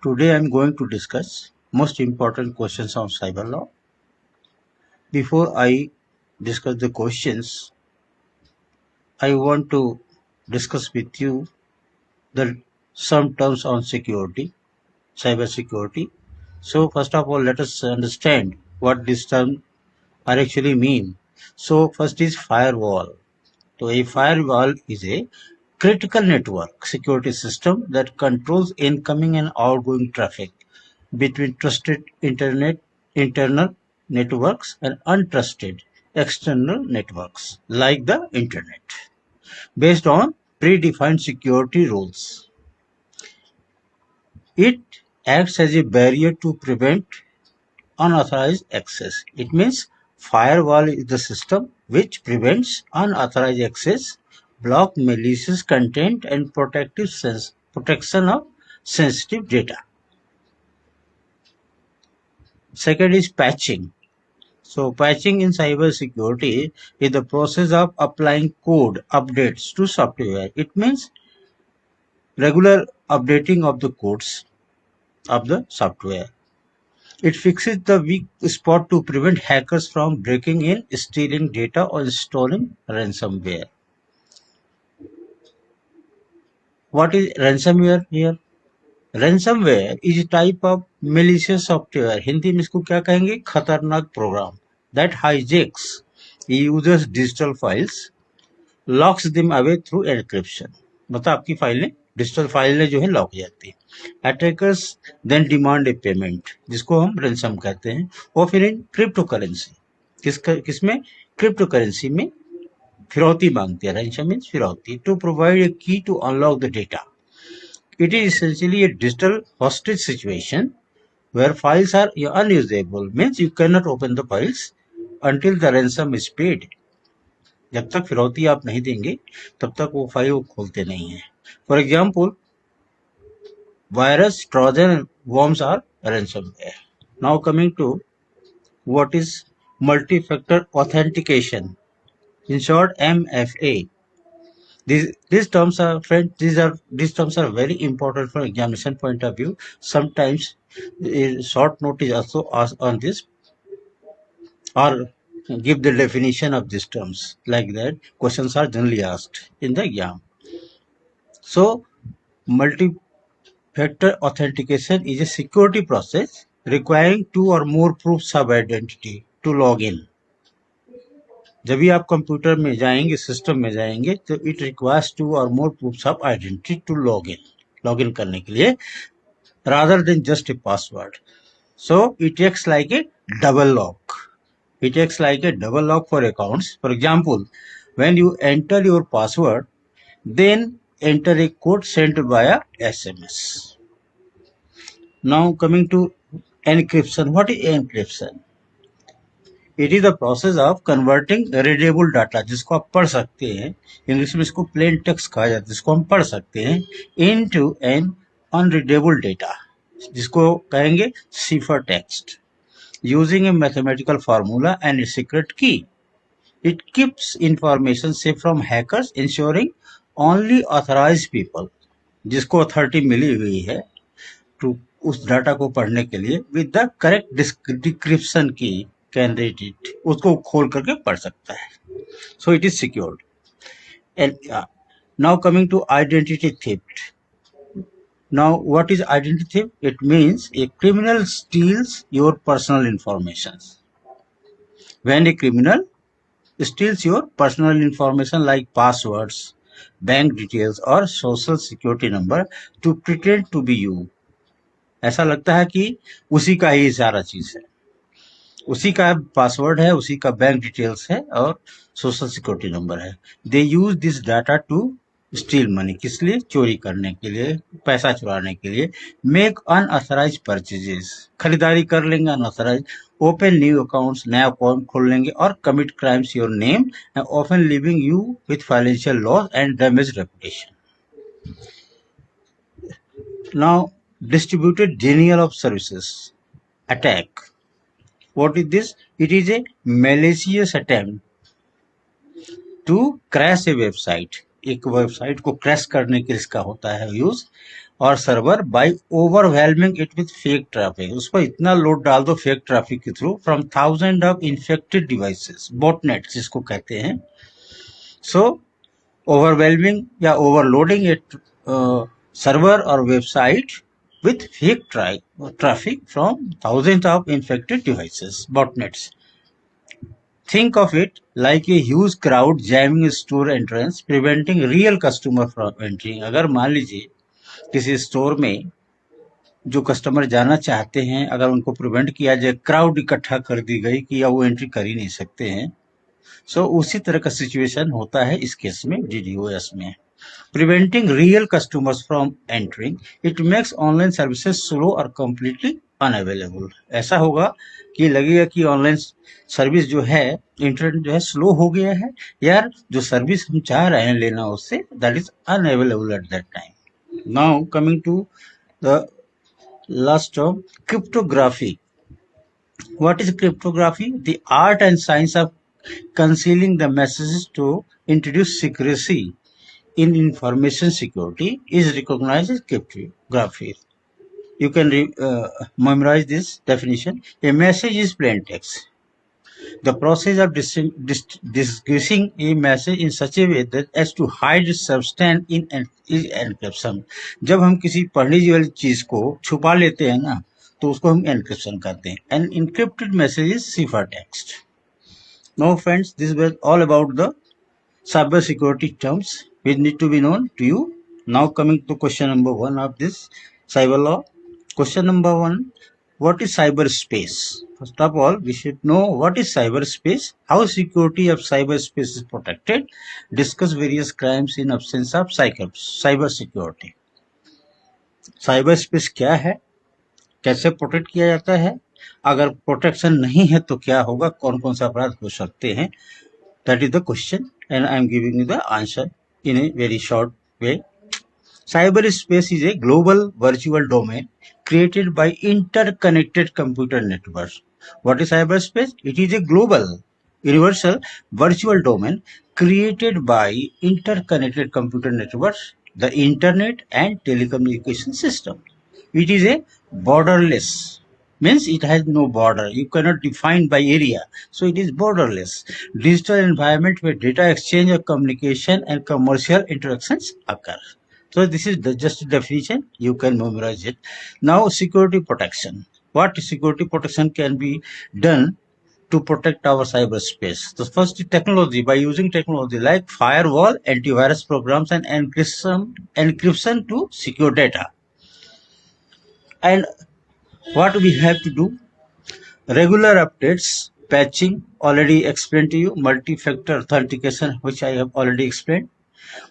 Today I am going to discuss most important questions on cyber law. Before I discuss the questions, I want to discuss with you some terms on security, cyber security. So first of all, let us understand what these terms are actually mean. So first is firewall. So a firewall is a critical network security system that controls incoming and outgoing traffic between trusted internal networks and untrusted external networks like the internet based on predefined security rules. It acts as a barrier to prevent unauthorized access. It means firewall is the system which prevents unauthorized access, block malicious content and protection of sensitive data. Second is patching. So patching in cybersecurity is the process of applying code updates to software. It means regular updating of the codes of the software. It fixes the weak spot to prevent hackers from breaking in, stealing data, or installing ransomware. What is ransomware here? Ransomware is a type of malicious software. Hindi में इसको क्या कहेंगे? खतरनाक programme that hijacks users' digital files, locks them away through encryption. मतलब आपकी फाइलें digital फाइलें जो है लॉक हो जाती है. Attackers then demand a payment जिसको हम रैंसम कहते हैं और फिर इन क्रिप्टो करेंसी किसमें क्रिप्टो करेंसी में फिरौती मांगते हैं. रैंसम मीन्स फिरौती to provide a key to unlock the data. It is essentially a digital hostage situation where files are unusable, means you cannot open the files until the ransom is paid. जब तक फिरौती आप नहीं देंगे तब तक वो फाइल खोलते नहीं हैं. For example virus, trojan and worms are ransomware. Now coming to what is multi-factor authentication, in short MFA. These terms are very important from examination point of view. Sometimes a short note is also asked on this or give the definition of these terms. Like that questions are generally asked in the exam. So multi-factor authentication is a security process requiring two or more proofs of identity to log in. जब भी आप computer में जाएंगे, system में जाएंगे, तो it requires two or more proofs of identity to log in करने के लिए, rather than just a password. So it acts like a double lock. It acts like a double lock for accounts. For example, when you enter your password, then enter a code sent via SMS. Now coming to encryption. What is encryption? It is the process of converting readable data, जिसको आप पढ़ सकते हैं, English में इसको plain text कहा जाता है, जिसको हम पढ़ सकते हैं, into an unreadable data, जिसको कहेंगे cipher text, using a mathematical formula and a secret key. It keeps information safe from hackers, ensuring only authorized people, जिसको अथॉरिटी मिली हुई है to उस डाटा को पढ़ने के लिए, with the correct डिक्रिप्शन की कैन रीड इट, उसको खोल करके पढ़ सकता है. So it is secured. And now coming to identity theft. Now what is identity theft? It means a criminal steals your personal information. When a criminal steals your personal information like passwords, bank details or social security number to pretend to be you. ऐसा लगता है कि उसी का ही सारा चीज है, उसी का पासवर्ड है, उसी का बैंक डिटेल्स है और सोशल सिक्योरिटी नंबर है. They use this data to steal money. किस लिए? चोरी करने के लिए, पैसा चुराने के लिए. मेक अनऑथराइज्ड परचेजेस, खरीदारी कर लेंगे अनऑथराइज. ओपन न्यू अकाउंट्स, नया अकाउंट खोल लेंगे. और commit crimes your name and often living you with financial loss and damage reputation. Now distributed denial of services attack. What is this? It is a malicious attempt to crash a website. एक website को crash करने के इसका होता है use. और server by overwhelming it with fake traffic, उस पर इतना लोड डाल दो फेक ट्रैफिक के through from thousand of infected devices, botnet जिसको कहते हैं. सो overwhelming या overloading a server or website with fake traffic from thousands of infected devices, botnets. Think of it like a huge crowd jamming a store entrance, preventing real customer from entering. अगर मान लीजिए किसी store में जो customer जाना चाहते हैं, अगर उनको प्रिवेंट किया जाए, क्राउड इकट्ठा कर दी गई कि या वो एंट्री कर ही नहीं सकते हैं. सो उसी तरह का सिचुएशन होता है इस केस में DDoS में. Preventing real customers from entering, it makes online services slow or completely unavailable. ऐसा होगा कि लगेगा कि ऑनलाइन सर्विस जो है, इंटरनेट जो है स्लो हो गया है, यार जो सर्विस हम चाह रहे हैं लेना उससे, that is unavailable at that time. Now coming to the last term, cryptography. What is cryptography? The art and science of concealing the messages to introduce secrecy in information security is recognized as cryptography. You can memorize this definition. A message is plain text. The process of disguising a message in such a way that as to hide its substance in is encryption. जब हम किसी पढ़ने वाली चीज को छुपा लेते हैं ना, तो उसको हम एनक्रिप्शन करते हैं. An encrypted message is ciphertext. Now friends, this was all about the cyber security terms which need to be known to you. Now coming to question number 1 of this cyber law. Question number 1, what is cyberspace? First of all, we should know what is cyberspace, how security of cyberspace is protected, discuss various crimes in absence of cyber security. Cyberspace क्या है, कैसे protect किया जाता है, अगर protection नहीं है तो क्या होगा, कौन कौन सा अपराध हो सकते हैं. That is the question and I am giving you the answer in a very short way. Cyberspace is a global virtual domain created by interconnected computer networks. What is cyberspace? It is a global, universal virtual domain created by interconnected computer networks, the internet and telecommunication system. It is a borderless, means it has no border. You cannot define by area. So it is borderless digital environment where data exchange or communication and commercial interactions occur. So this is just a definition. You can memorize it. Now security protection. What security protection can be done to protect our cyberspace? The first is technology. By using technology like firewall, antivirus programs, and encryption to secure data. And what we have to do? Regular updates, patching, already explained to you, multi-factor authentication, which I have already explained.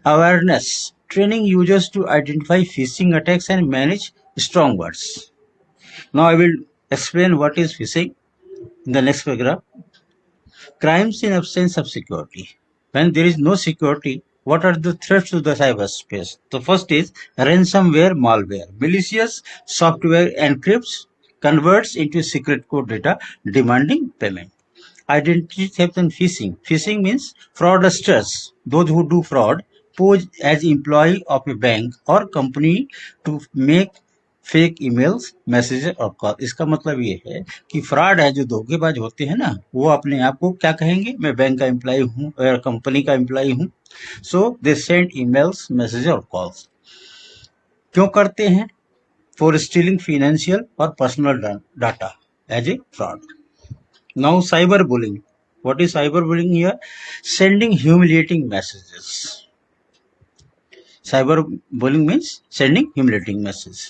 Awareness, training users to identify phishing attacks and manage strong words. Now I will explain what is phishing in the next paragraph. Crimes in absence of security. When there is no security, what are the threats to the cyberspace? The first is ransomware, malware. Malicious software encrypts, converts into secret code data, demanding payment. Identity theft and phishing. Phishing means fraudsters, those who do fraud, pose as employee of a bank or company to make fake emails, messages और call. इसका मतलब ये है कि fraud है, जो धोखेबाज होते हैं ना, वो अपने आप को क्या कहेंगे, मैं बैंक का एम्प्लॉय हूँ या कंपनी का एम्प्लॉय हूँ. So they send emails, messages और कॉल्स. क्यों करते हैं? फॉर स्टीलिंग फाइनेंशियल और personal data as a fraud. Now cyber bullying. What is cyber bullying here? Sending humiliating messages. Cyberbullying means sending humiliating message.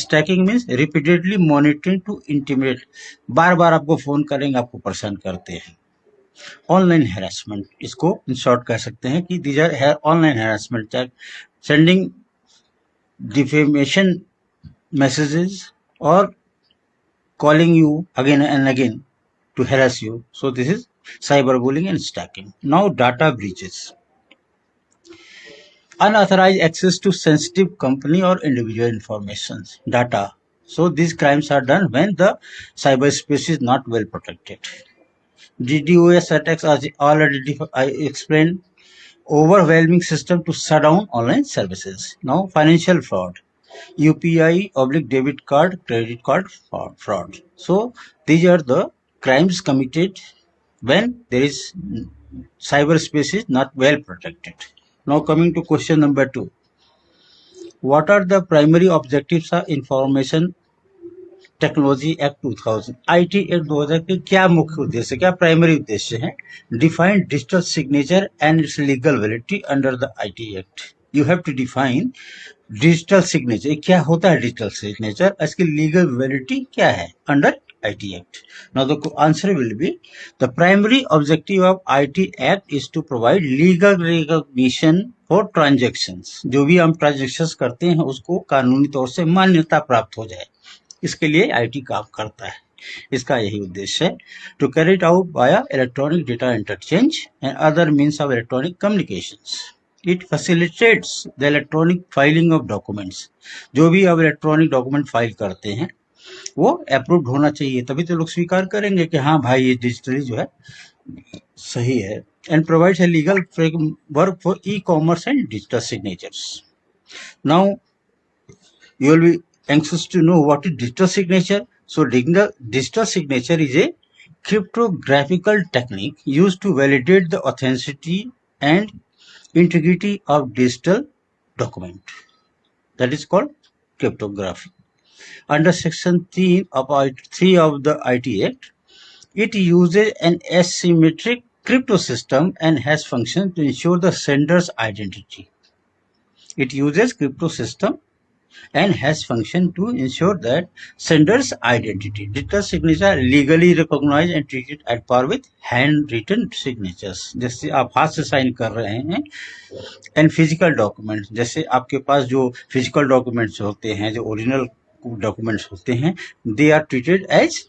Stalking means repeatedly monitoring to intimidate. बार बार आपको phone करेंगे, आपको परेशान करते हैं. Online harassment, इसको in short कह सकते हैं कि these are online harassment. Sending defamation messages और calling you again and again to harass you. So this is cyberbullying and stalking. Now data breaches. Unauthorized access to sensitive company or individual information, data. So these crimes are done when the cyberspace is not well protected. DDoS attacks are already I explained. Overwhelming system to shut down online services. Now financial fraud. UPI oblique debit card, credit card fraud. So these are the crimes committed when there is cyberspace is not well protected. Now coming to question number 2. What are the primary objectives of Information technology act 2000 IT act 2000 के क्या मुख्य उद्देश्य क्या primary उद्देश्य है define digital signature and its legal validity under the IT act you have to define digital signature क्या होता है डिजिटल सिग्नेचर इसकी लीगल वैलिडिटी क्या है अंडर IT Act. Now the answer will be the primary objective of IT Act is to provide legal recognition for transactions. जो भी हम ट्रांजेक्शंस करते हैं उसको कानूनी तौर से मान्यता प्राप्त हो जाए इसके लिए आईटी काम करता है इसका यही उद्देश्य है to carry it out via electronic data interchange and other means of electronic communications it facilitates the electronic filing of documents जो भी आप इलेक्ट्रॉनिक डॉक्यूमेंट फाइल करते हैं वो अप्रूव्ड होना चाहिए तभी तो लोग स्वीकार करेंगे कि हाँ भाई ये डिजिटली जो है सही है and provides a legal framework for e-commerce and digital signatures now you will be anxious to know what is digital signature. So digital signature is a cryptographical technique used to validate the authenticity and integrity of digital document. That is called cryptography. Under section 3 of the IT Act, it uses an asymmetric crypto system and has functioned to ensure the sender's identity. It uses crypto system and has functioned to ensure that sender's identity. Digital signature are legally recognized and treated at par with handwritten signatures. जैसे आप हाथ से sign कर रहे हैं and physical documents जैसे आपके पास जो physical documents होते हैं जो original documents होते हैं they are treated as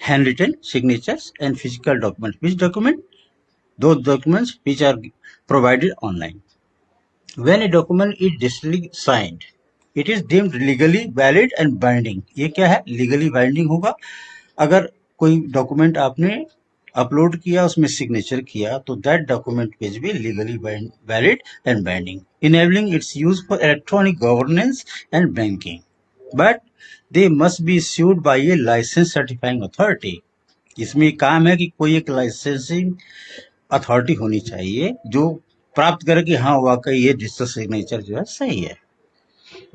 handwritten signatures and physical documents. Which document? Those documents which are provided online. When a document is digitally signed, it is deemed legally valid and binding. ये क्या है legally binding होगा अगर कोई document आपने upload किया उसमें signature किया तो that document will be legally valid and binding enabling its use for electronic governance and banking but they must be issued by a licence certifying authority इसमें काम है कि कोई एक लाइसेंसिंग अथॉरिटी होनी चाहिए जो प्राप्त करे कि हाँ वाकई ये डिजिटल सिग्नेचर जो है सही है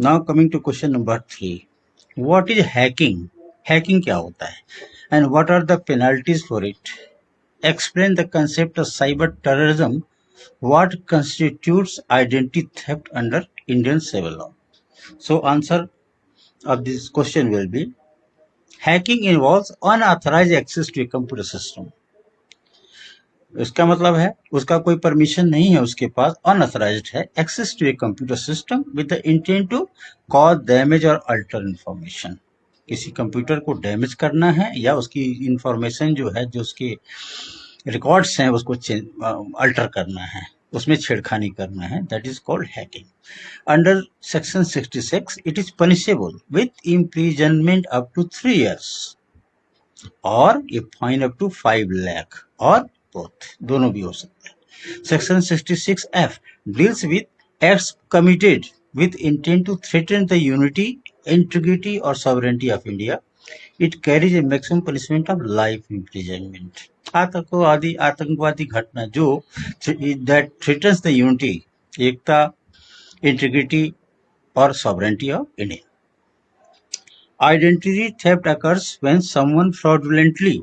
now coming to question number 3 what is hacking hacking क्या होता है and what are the penalties for it explain the concept of cyber terrorism what constitutes identity theft under Indian civil law so answer of this question will be hacking involves unauthorised access to a computer system इसका मतलब है उसका कोई permission नहीं है उसके पास unauthorised है access to a computer system with the intent to cause damage और अल्टर इंफॉर्मेशन किसी कंप्यूटर को डैमेज करना है या उसकी इंफॉर्मेशन जो है जो उसके रिकॉर्ड्स हैं उसको अल्टर करना है उसमें छेड़खानी करना है that is called hacking under section 66 it is punishable with imprisonment up to 3 years और a fine up to 5 lakh और both दोनों भी हो सकते हैं section 66F deals with acts committed with intent to threaten the unity integrity or sovereignty of India it carries a maximum punishment of life imprisonment आतंकवादी घटना जो that threatens the unity Ekta integrity or sovereignty of India identity theft occurs when someone fraudulently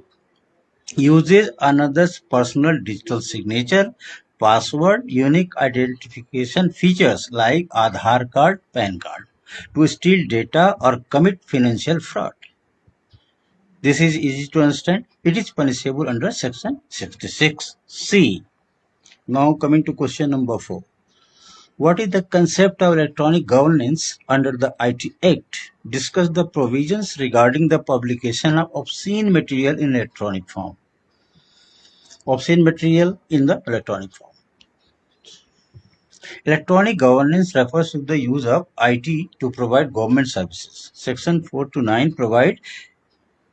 uses another's personal digital signature, password, unique identification features like Aadhaar card, PAN card to steal data or commit financial fraud. This is easy to understand. It is punishable under section 66C. Now coming to question number 4. What is the concept of electronic governance under the IT Act? Discuss the provisions regarding the publication of obscene material in electronic form. Obscene material in the electronic form. Electronic governance refers to the use of IT to provide government services. Section 4 to 9 provide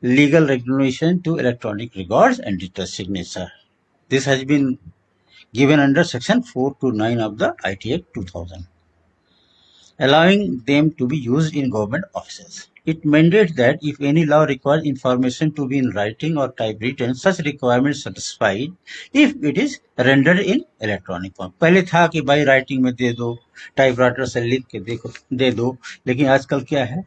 legal regulation to electronic records and digital signature. This has been given under section 4 to 9 of the IT Act 2000. allowing them to be used in government offices. It mandates that if any law requires information to be in writing or typewritten, such requirements satisfied if it is rendered in electronic form. पहले था कि भाई writing में दे दो, typewriter से लिख के दे दो, लेकिन आजकल क्या है,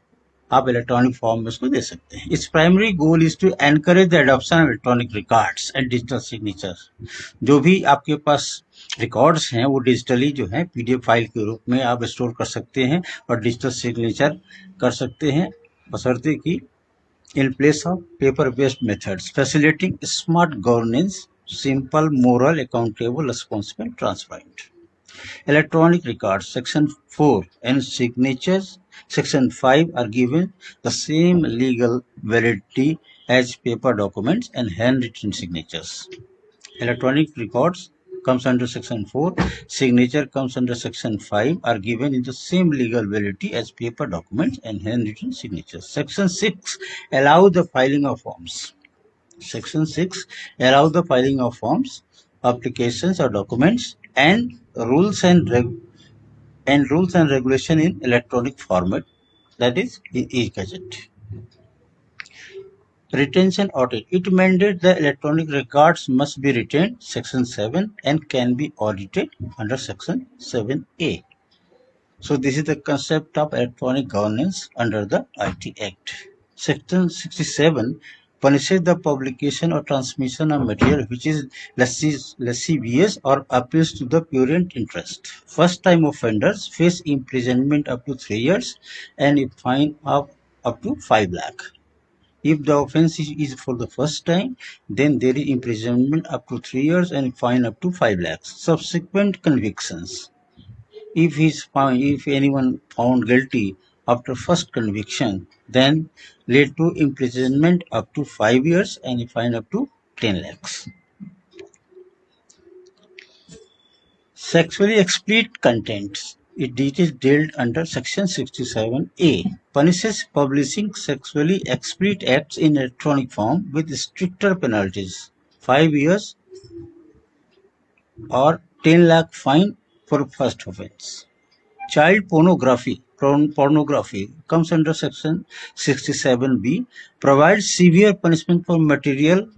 आप इलेक्ट्रॉनिक फॉर्म में उसको दे सकते हैं. Its primary goal is to encourage the adoption of electronic records and digital signature. जो भी आपके पास रिकॉर्ड्स हैं वो डिजिटली जो है पीडीएफ फाइल के रूप में आप स्टोर कर सकते हैं और डिजिटल सिग्नेचर कर सकते हैं, बशर्ते कि in place of paper based methods, facilitating smart governance, simple, moral, accountable, responsible, transparent. Electronic records, Section 4 and signatures, Section 5 are given the same legal validity as paper documents and handwritten signatures. Electronic records comes under Section 4, signature comes under Section 5 are given in the same legal validity as paper documents and handwritten signatures. Section 6 allow the filing of forms. Section 6 allow the filing of forms, applications or documents and rules and regulation in electronic format, that is in e-Gazette. Retention audit. It mandates the electronic records must be retained, Section 7, and can be audited under Section 7A. So this is the concept of electronic governance under the IT Act. Section 67 punishes the publication or transmission of material which is lascivious or appeals to the prurient interest. First-time offenders face imprisonment up to 3 years and a fine of up to 5 lakh. If the offense is for the first time, then there is imprisonment up to 3 years and fine up to 5 lakhs. Subsequent convictions. If anyone found guilty after first conviction, then lead to imprisonment up to 5 years and a fine up to 10 lakhs. Sexually explicit contents. It is dealt under Section 67A. Punishes publishing sexually explicit acts in electronic form with stricter penalties, 5 years or 10 lakh fine for first offense. Child pornography comes under Section 67B, provides severe punishment for material